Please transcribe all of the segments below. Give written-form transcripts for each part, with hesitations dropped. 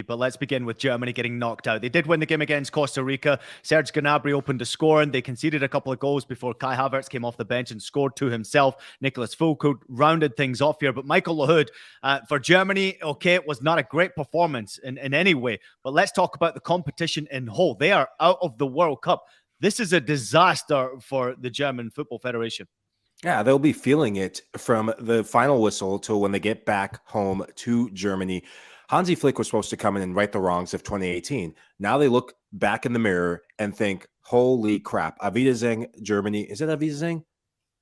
but let's begin with Germany getting knocked out. They did win the game against Costa Rica. Serge Gnabry opened the score, and they conceded a couple of goals before Kai Havertz came off the bench and scored two himself. Nicholas Füllkrug rounded things off here, but Michael Lahoud, for Germany, okay, it was not a great performance in any way, but let's talk about the competition in whole. They are out of the World Cup. This is a disaster for the German Football Federation. Yeah, they'll be feeling it from the final whistle till when they get back home to Germany. Hansi Flick was supposed to come in and right the wrongs of 2018. Now they look back in the mirror and think, holy crap, Auf Wiedersehen, Germany. Is it Auf Wiedersehen?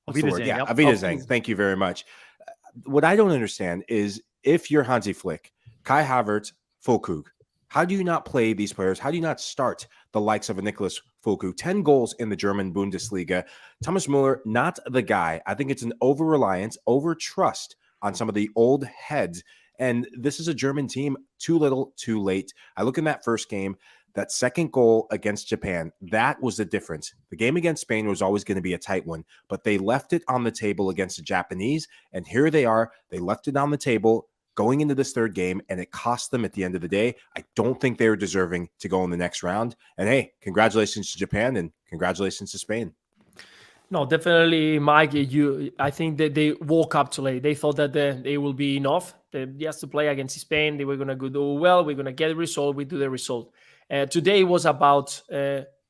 What's the word? Yeah, Auf Wiedersehen. Thank you very much. What I don't understand is if you're Hansi Flick, Kai Havertz, Füllkrug, how do you not play these players? How do you not start the likes of a Nicholas Füllkrug? 10 goals in the German Bundesliga. Thomas Muller, not the guy. I think it's an over-reliance, over-trust on some of the old heads. And this is a German team, too little, too late. I look in that first game, that second goal against Japan, that was the difference. The game against Spain was always going to be a tight one, but they left it on the table against the Japanese. And here they are. They left it on the table going into this third game, and it cost them at the end of the day. I don't think they were deserving to go in the next round. And hey, congratulations to Japan and congratulations to Spain. No, definitely, Mike. I think that they woke up too late. They thought that they will be enough. Just to play against Spain, they were going to do well. We're going to get a result. We do the result. Today was about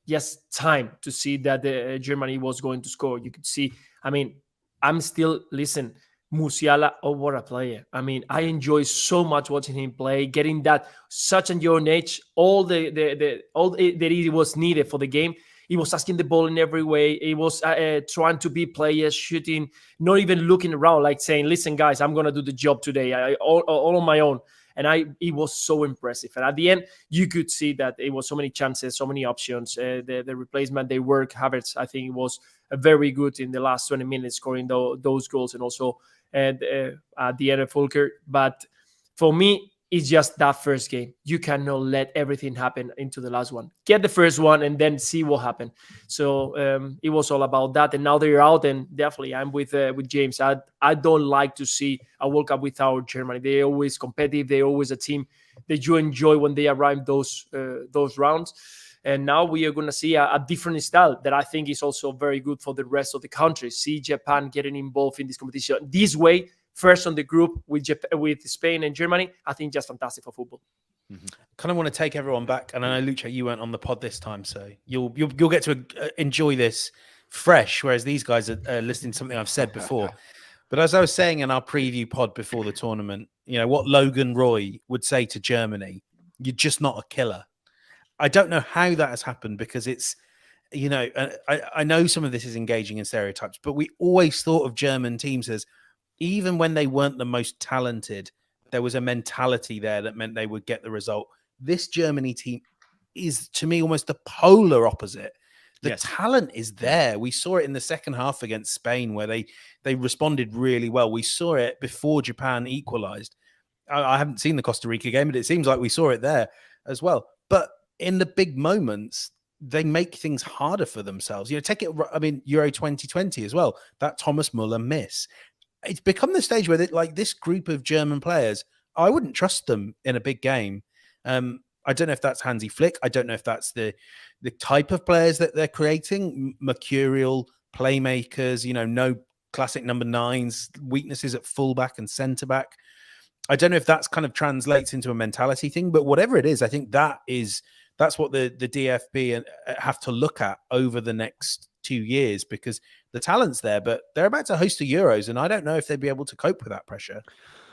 just time to see that Germany was going to score. You could see. I mean, I'm still listen. Musiala, oh, what a player. I mean, I enjoy so much watching him play, getting that such a young age, all that it was needed for the game. He was asking the ball in every way. He was trying to be players, shooting, not even looking around, like saying, listen, guys, I'm going to do the job today, all on my own. And it was so impressive. And at the end, you could see that it was so many chances, so many options. The replacement, they work. Havertz, I think, was very good in the last 20 minutes, scoring those goals, and also at the end of Füllkrug. But for me, it's just that first game. You cannot let everything happen into the last one. Get the first one and then see what happened. So it was all about that. And now they're out, and definitely I'm with James. I don't like to see a World Cup without Germany. They're always competitive. They're always a team that you enjoy when they arrive those rounds. And now we are going to see a different style that I think is also very good for the rest of the countries. See Japan getting involved in this competition this way. First on the group with Spain and Germany, I think just fantastic for football. Mm-hmm. Kind of want to take everyone back, and I know Lucho, you weren't on the pod this time, so you'll get to enjoy this fresh, whereas these guys are listening to something I've said before. But as I was saying in our preview pod before the tournament, you know what Logan Roy would say to Germany: "You're just not a killer." I don't know how that has happened because it's, you know, I know some of this is engaging in stereotypes, but we always thought of German teams as, even when they weren't the most talented, there was a mentality there that meant they would get the result. This Germany team is, to me, almost the polar opposite. The talent is there. We saw it in the second half against Spain where they responded really well. We saw it before Japan equalized. I haven't seen the Costa Rica game, but it seems like we saw it there as well. But in the big moments, they make things harder for themselves. You know, take it, I mean, Euro 2020 as well, that Thomas Muller miss. It's become the stage where like this group of German players, I wouldn't trust them in a big game. I don't know if that's Hansi Flick. I don't know if that's the type of players that they're creating, mercurial playmakers, you know, no classic number nines, weaknesses at fullback and centre back. I don't know if that's kind of translates into a mentality thing, but whatever it is, I think that's what the DFB have to look at over the next 2 years, because the talent's there, but they're about to host the Euros, and I don't know if they'd be able to cope with that pressure.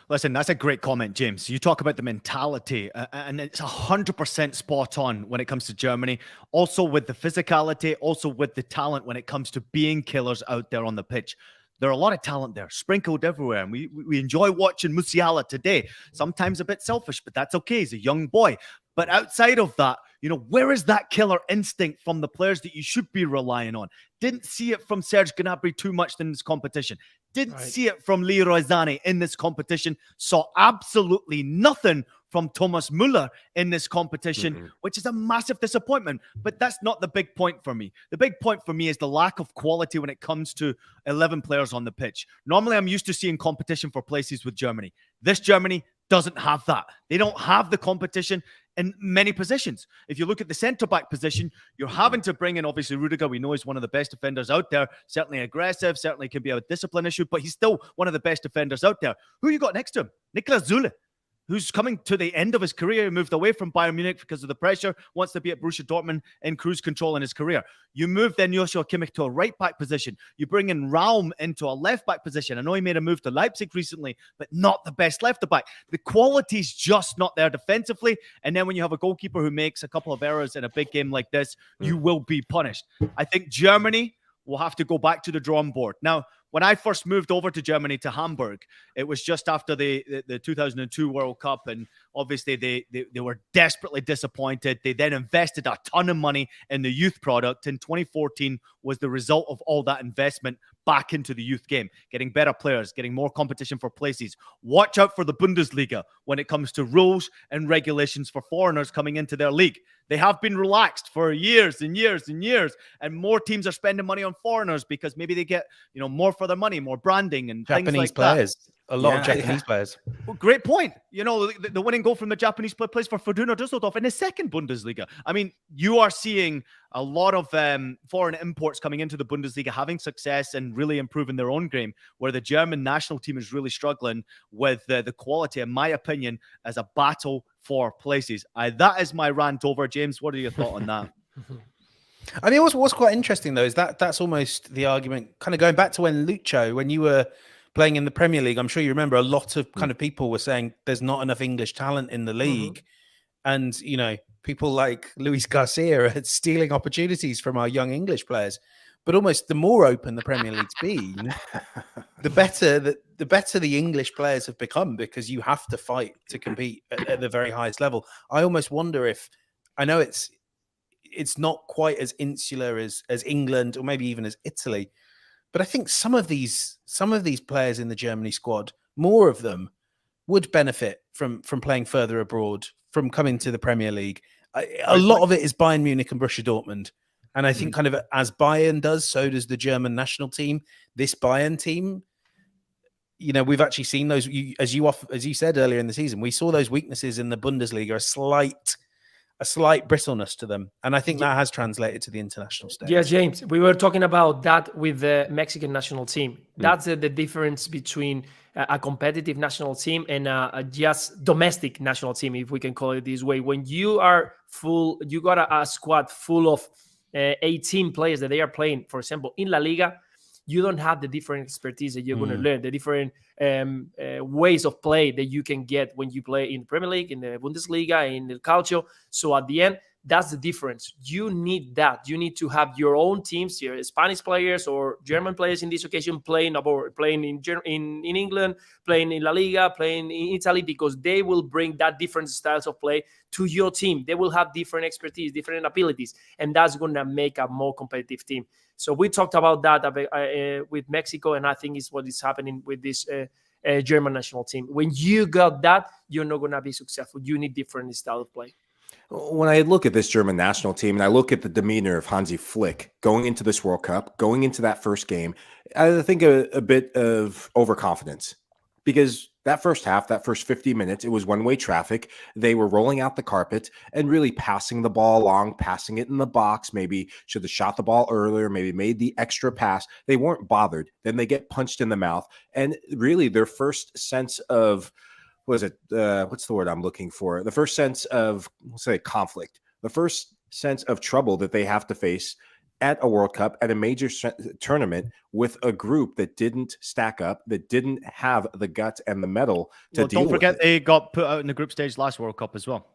Listen, that's a great comment, James. You talk about the mentality, and it's 100% spot on when it comes to Germany. Also with the physicality, also with the talent when it comes to being killers out there on the pitch. There are a lot of talent there, sprinkled everywhere, and we enjoy watching Musiala today. Sometimes a bit selfish, but that's okay. He's a young boy. But outside of that, you know, where is that killer instinct from the players that you should be relying on? Didn't see it from Serge Gnabry too much in this competition. Didn't see it from Leroy Sané in this competition. Saw absolutely nothing from Thomas Muller in this competition, which is a massive disappointment. But that's not the big point for me. The big point for me is the lack of quality when it comes to 11 players on the pitch. Normally, I'm used to seeing competition for places with Germany. This Germany doesn't have that. They don't have the competition in many positions. If you look at the centre-back position, you're having to bring in, obviously, Rudiger. We know he's one of the best defenders out there. Certainly aggressive, certainly can be a discipline issue, but he's still one of the best defenders out there. Who you got next to him? Niklas Süle, who's coming to the end of his career. He moved away from Bayern Munich because of the pressure, wants to be at Borussia Dortmund in cruise control in his career. You move then Joshua Kimmich to a right-back position. You bring in Raum into a left-back position. I know he made a move to Leipzig recently, but not the best left-back. The quality's just not there defensively. And then when you have a goalkeeper who makes a couple of errors in a big game like this, you will be punished. I think Germany will have to go back to the drawing board. Now, when I first moved over to Germany, to Hamburg, it was just after the 2002 World Cup, and obviously they were desperately disappointed. They then invested a ton of money in the youth product, and 2014 was the result of all that investment back into the youth game, getting better players, getting more competition for places. Watch out for the Bundesliga when it comes to rules and regulations for foreigners coming into their league. They have been relaxed for years and years and years, and more teams are spending money on foreigners because maybe they get, more for their money, more branding and Japanese things like players. that. A lot of Japanese players. Well, great point. The winning goal from the Japanese plays for Fortuna Düsseldorf in the second Bundesliga. I mean, you are seeing a lot of foreign imports coming into the Bundesliga, having success and really improving their own game, where the German national team is really struggling with the quality, in my opinion, as a battle for places. That is my rant over. James, what are your thoughts on that? I mean, what's quite interesting, though, is that's almost the argument, kind of going back to when you were playing in the Premier League. I'm sure you remember a lot of kind of people were saying there's not enough English talent in the league. And, people like Luis Garcia are stealing opportunities from our young English players. But almost the more open the Premier League's been, the better the English players have become, because you have to fight to compete at the very highest level. I almost wonder if, I know it's not quite as insular as England or maybe even as Italy, but I think some of these players in the Germany squad, more of them, would benefit from playing further abroad, from coming to the Premier League. A lot of it is Bayern Munich and Borussia Dortmund. And I think kind of as Bayern does, so does the German national team. This Bayern team, we've actually seen those, as you said earlier in the season, we saw those weaknesses in the Bundesliga, a slight brittleness to them. And I think that has translated to the international stage. Yeah, James, we were talking about that with the Mexican national team. That's the difference between a competitive national team and a just domestic national team, if we can call it this way. When you are you got a squad full of 18 players that they are playing, for example, in La Liga, you don't have the different expertise that you're going to learn, the different ways of play that you can get when you play in the Premier League, in the Bundesliga, in the Calcio. So at the end, that's the difference. You need that. You need to have your own teams, your Spanish players or German players in this occasion playing abroad, playing in England, playing in La Liga, playing in Italy, because they will bring that different styles of play to your team. They will have different expertise, different abilities, and that's going to make a more competitive team. So we talked about that with Mexico, and I think it's what is happening with this German national team. When you got that, you're not going to be successful. You need different style of play. When I look at this German national team and I look at the demeanor of Hansi Flick going into this World Cup, going into that first game, I think a bit of overconfidence, because that first half, that first 50 minutes, it was one-way traffic. They were rolling out the carpet and really passing the ball along, passing it in the box. Maybe should have shot the ball earlier, maybe made the extra pass. They weren't bothered. Then they get punched in the mouth. And really their first sense of, what's the word I'm looking for? The first sense of, let's say, conflict, the first sense of trouble that they have to face at a World Cup, at a major tournament, with a group that didn't stack up, that didn't have the guts and the mettle to deal with it. Don't forget they got put out in the group stage last World Cup as well.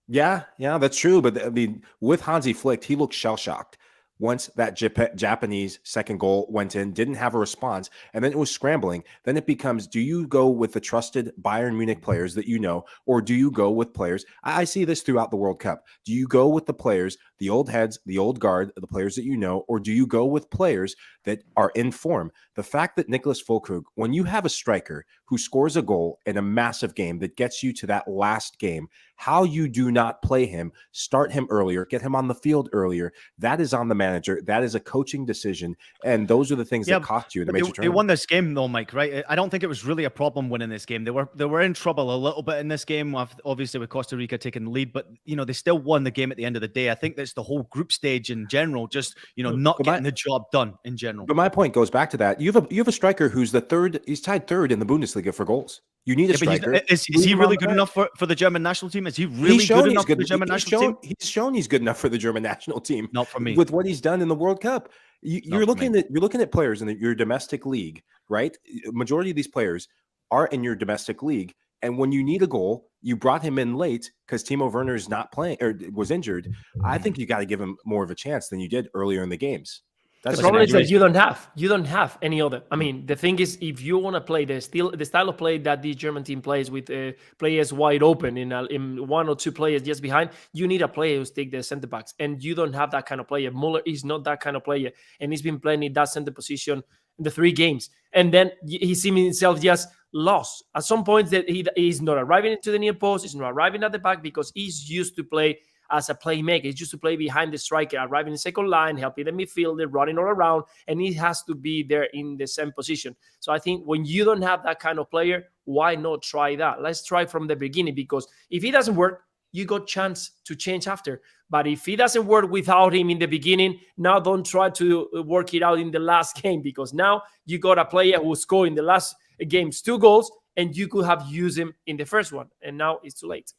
Yeah, that's true. But I mean, with Hansi Flick, he looked shell-shocked. once that Japanese second goal went in, didn't have a response, and then it was scrambling. Then it becomes, do you go with the trusted Bayern Munich players that you know, or do you go with players? I see this throughout the World Cup. Do you go with the players, the old heads, the old guard, the players that you know, or do you go with players that are in form? The fact that Nicholas Füllkrug, when you have a striker who scores a goal in a massive game that gets you to that last game, how you do not play him, start him earlier, get him on the field earlier, that is on the manager. That is a coaching decision. And those are the things that cost you in the major tournament. They won this game though, Mike, right? I don't think it was really a problem winning this game. They were in trouble a little bit in this game, obviously with Costa Rica taking the lead, but they still won the game at the end of the day. I think that's the whole group stage in general, just not getting the job done in general. But my point goes back to that. You have a striker who's he's tied third in the Bundesliga for goals. You need a striker. Is he really good enough for the German national team? Is he really good enough for the German national team? He's shown he's good enough for the German national team. Not for me. With what he's done in the World Cup. You're looking at players in your domestic league, right? Majority of these players are in your domestic league. And when you need a goal, you brought him in late because Timo Werner is not playing or was injured. I think you got to give him more of a chance than you did earlier in the games. The problem is that you don't have any other. I mean, the thing is, if you want to play the style of play that the German team plays with players wide open in one or two players just behind, you need a player who's take the center backs, and you don't have that kind of player. Muller is not that kind of player, and he's been playing in that center position in the 3 games, and then he's seen himself just lost at some point. That he's not arriving into the near post, he's not arriving at the back because he's used to play as a playmaker. He's used to play behind the striker, arriving in the second line, helping the midfielder, running all around, and he has to be there in the same position. So I think when you don't have that kind of player, why not try that? Let's try from the beginning, because if it doesn't work, you got chance to change after. But if it doesn't work without him in the beginning, now don't try to work it out in the last game, because now you got a player who scored in the last games 2 goals, and you could have used him in the first one, and now it's too late.